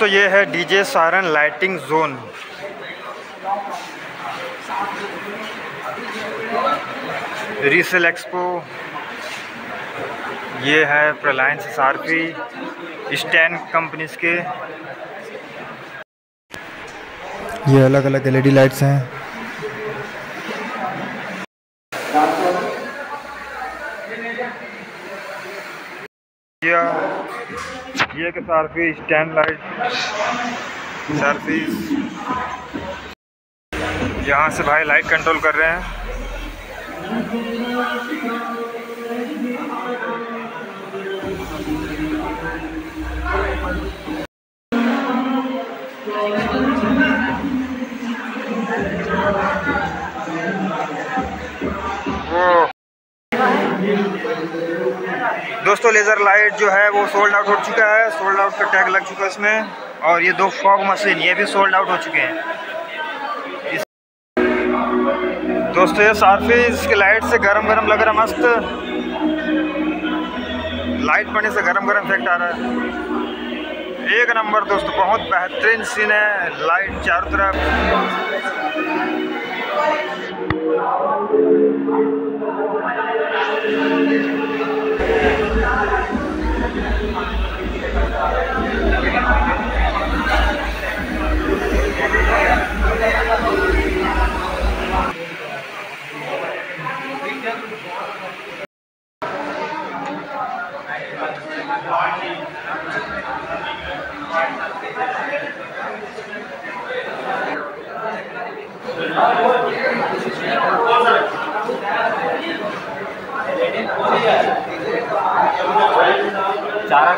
ये है DJ Saran lighting zone. Resale expo, ये है प्रलायंस सारफी स्टैंड कंपनीज के। ये अलग अलग एलईडी लाइट्स हैं। ये के सारफी स्टैंड लाइट सर्विस। यहाँ से भाई लाइट कंट्रोल कर रहे हैं। दोस्तों लेज़र लाइट जो है वो सोल्ड आउट हो चुका है, सोल्ड आउट का टैग लग चुका है इसमें। और ये 2 फॉग मशीन ये भी सोल्ड आउट हो चुके हैं। दोस्तों ये सारफीज की लाइट से गरम गरम लग रहा है, मस्त लाइट पड़ने से गरम गरम इफेक्ट आ रहा है। एक नंबर दोस्तों, बहुत बेहतरीन सीन है, लाइट चारों तरफ। चारा